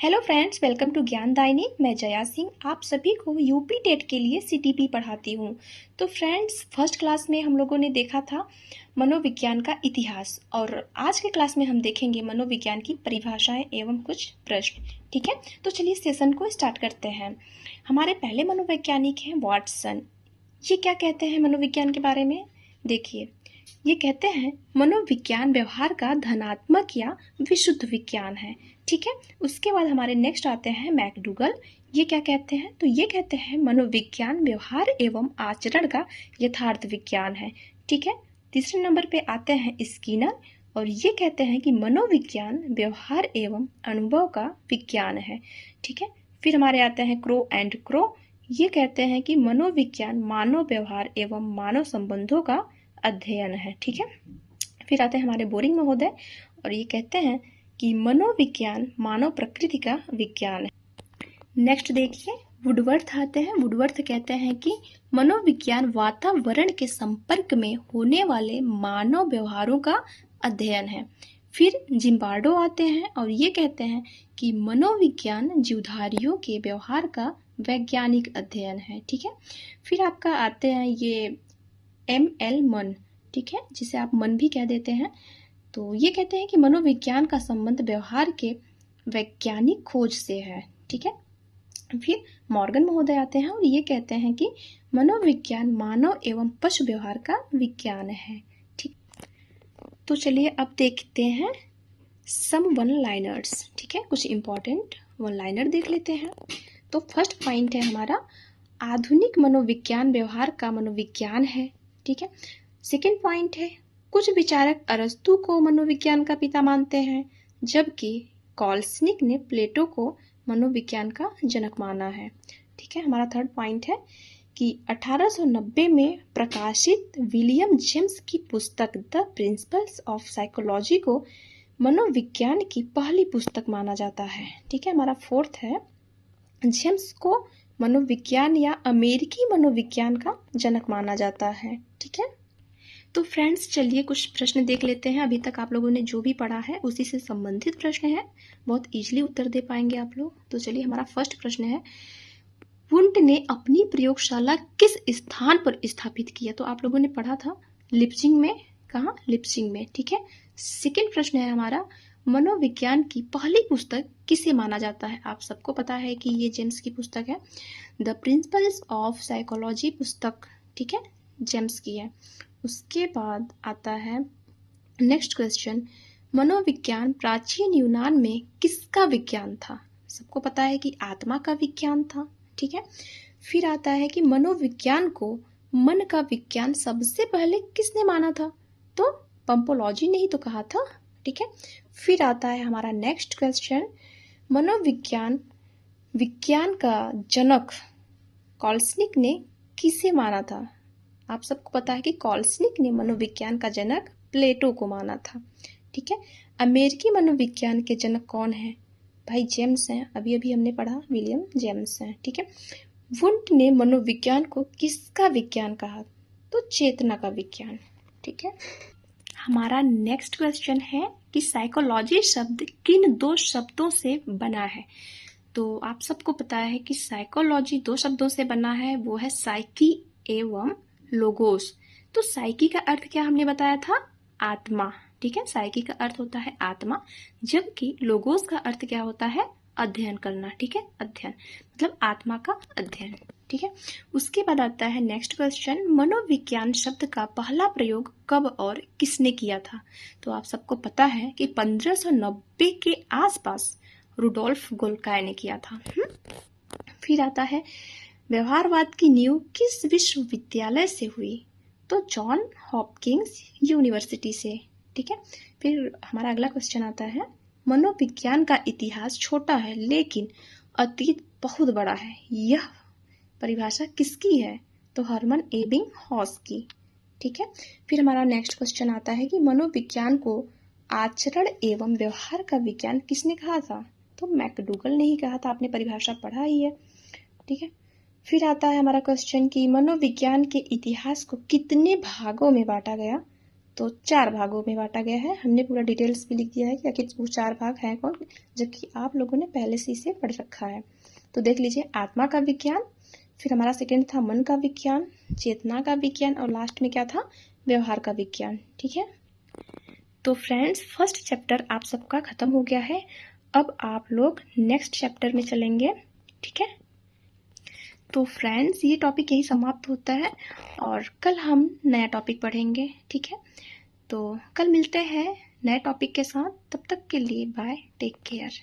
Hello friends, welcome to Gyandayini. मैं जया सिंह आप सभी को यूपी टेट के लिए सीटीपी पढ़ाती हूँ। तो फ्रेंड्स, फर्स्ट क्लास में हम लोगों ने देखा था मनोविज्ञान का इतिहास, और आज के क्लास में हम देखेंगे मनोविज्ञान की परिभाषाएं एवं कुछ प्रश्न। ठीक है, तो चलिए सेशन को स्टार्ट करते हैं। हमारे पहले मनोवैज्ञानिक हैं वाटसन। ये क्या कहते हैं मनोविज्ञान के बारे में? देखिए, ये कहते हैं मनोविज्ञान व्यवहार का धनात्मक या विशुद्ध विज्ञान है। ठीक है, उसके बाद हमारे नेक्स्ट आते हैं मैकडूगल। ये क्या कहते हैं? तो ये कहते हैं मनोविज्ञान व्यवहार एवं आचरण का यथार्थ विज्ञान है। ठीक है, तीसरे नंबर पे आते हैं स्किनर, और ये कहते हैं कि मनोविज्ञान व्यवहार एवं अनुभव का विज्ञान है। ठीक है, फिर हमारे आते हैं क्रो एंड क्रो। ये कहते हैं कि मनोविज्ञान मानव व्यवहार एवं मानव संबंधों का अध्ययन है। ठीक है, फिर आते हैं हमारे बोरिंग महोदय, और ये कहते हैं कि मनोविज्ञान मानव प्रकृति का विज्ञान है। नेक्स्ट देखिए, वुडवर्थ आते हैं। वुडवर्थ कहते हैं कि मनोविज्ञान वातावरण के संपर्क में होने वाले मानव व्यवहारों का अध्ययन है। फिर जिम्बार्डो आते हैं, और ये कहते हैं कि मनोविज्ञान जीवधारियों के व्यवहार का वैज्ञानिक अध्ययन है। ठीक है, फिर आपका आते हैं ये एम.एल. मन। ठीक है, जिसे आप मन भी कह देते हैं। तो ये कहते हैं कि मनोविज्ञान का संबंध व्यवहार के वैज्ञानिक खोज से है। ठीक है, फिर मॉर्गन महोदय आते हैं, और ये कहते हैं कि मनोविज्ञान मानव एवं पशु व्यवहार का विज्ञान है। ठीक, तो चलिए अब देखते हैं सम वन लाइनर्स। ठीक है, कुछ इंपॉर्टेंट वन लाइनर देख लेते हैं। तो फर्स्ट पॉइंट है हमारा, आधुनिक मनोविज्ञान व्यवहार का मनोविज्ञान है। ठीक है, सेकेंड पॉइंट है, कुछ विचारक अरस्तु को मनोविज्ञान का पिता मानते हैं, जबकि कॉल्सनिक ने प्लेटो को मनोविज्ञान का जनक माना है। ठीक है, हमारा थर्ड पॉइंट है कि 1890 में प्रकाशित विलियम जेम्स की पुस्तक द प्रिंसिपल्स ऑफ साइकोलॉजी को मनोविज्ञान की पहली पुस्तक माना जाता है। ठीक है, हमारा फोर्थ है, जेम्स को मनोविज्ञान या अमेरिकी मनोविज्ञान का जनक माना जाता है। ठीक है, तो फ्रेंड्स चलिए कुछ प्रश्न देख लेते हैं। अभी तक आप लोगों ने जो भी पढ़ा है उसी से संबंधित प्रश्न है, बहुत इजीली उत्तर दे पाएंगे आप लोग। तो चलिए, हमारा फर्स्ट प्रश्न है, वुंट ने अपनी प्रयोगशाला किस स्थान पर स्थापित किया? तो आप लोगों ने पढ़ा था लिप्जिंग में। कहाँ? लिप्जिंग में। ठीक है, सेकेंड प्रश्न है हमारा, मनोविज्ञान की पहली पुस्तक किसे माना जाता है? आप सबको पता है कि ये जेम्स की पुस्तक है, द प्रिंसिपल्स ऑफ साइकोलॉजी पुस्तक। ठीक है, जेम्स की है। उसके बाद आता है नेक्स्ट क्वेश्चन, मनोविज्ञान प्राचीन यूनान में किसका विज्ञान था? सबको पता है कि आत्मा का विज्ञान था। ठीक है, फिर आता है कि मनोविज्ञान को मन का विज्ञान सबसे पहले किसने माना था? तो पंपोलॉजी ने ही तो कहा था। ठीक है, फिर आता है हमारा नेक्स्ट क्वेश्चन, मनोविज्ञान विज्ञान का जनक कॉल्सनिक ने किसे माना था? आप सबको पता है कि कॉल्सनिक ने मनोविज्ञान का जनक प्लेटो को माना था। ठीक है, अमेरिकी मनोविज्ञान के जनक कौन है? भाई जेम्स हैं, अभी अभी हमने पढ़ा, विलियम जेम्स हैं। ठीक है, वुंट ने मनोविज्ञान को किसका विज्ञान कहा? तो चेतना का विज्ञान। ठीक है, हमारा नेक्स्ट क्वेश्चन है कि साइकोलॉजी शब्द किन दो शब्दों से बना है? तो आप सबको पता है कि साइकोलॉजी दो शब्दों से बना है, वो है साइकी एवं लोगोस। तो साइकी का अर्थ क्या हमने बताया था? आत्मा। ठीक है, साइकी का अर्थ होता है आत्मा, जबकि लोगोस का अर्थ क्या होता है? अध्ययन करना। ठीक है, अध्ययन मतलब आत्मा का अध्ययन। ठीक है, उसके बाद आता है नेक्स्ट क्वेश्चन, मनोविज्ञान शब्द का पहला प्रयोग कब और किसने किया था? तो आप सबको पता है कि 1590 के आसपास रुडोल्फ गोल्काय ने किया था। फिर आता है, व्यवहारवाद की नींव किस विश्वविद्यालय से हुई? तो जॉन हॉपकिंस यूनिवर्सिटी से। ठीक है, फिर हमारा अगला क्वेश्चन आता है, मनोविज्ञान का इतिहास छोटा है लेकिन अतीत बहुत बड़ा है, यह परिभाषा किसकी है? तो हर्मन एबिंगहॉस की। ठीक है, फिर हमारा नेक्स्ट क्वेश्चन आता है कि मनोविज्ञान को आचरण एवं व्यवहार का विज्ञान किसने कहा था? तो मैकडूगल ने ही कहा था, आपने परिभाषा पढ़ा ही है। ठीक है, फिर आता है हमारा क्वेश्चन कि मनोविज्ञान के इतिहास को कितने भागों में बांटा गया? तो 4 भागों में बांटा गया है। हमने पूरा डिटेल्स भी लिख दिया है कि आखिर वो 4 भाग हैं कौन, जबकि आप लोगों ने पहले से इसे पढ़ रखा है। तो देख लीजिए, आत्मा का विज्ञान, फिर हमारा सेकेंड था मन का विज्ञान, चेतना का विज्ञान, और लास्ट में क्या था, व्यवहार का विज्ञान। ठीक है, तो फ्रेंड्स फर्स्ट चैप्टर आप सबका खत्म हो गया है। अब आप लोग नेक्स्ट चैप्टर में चलेंगे। ठीक है, तो फ्रेंड्स ये टॉपिक यही समाप्त होता है और कल हम नया टॉपिक पढ़ेंगे। ठीक है, तो कल मिलते हैं नए टॉपिक के साथ। तब तक के लिए बाय, टेक केयर।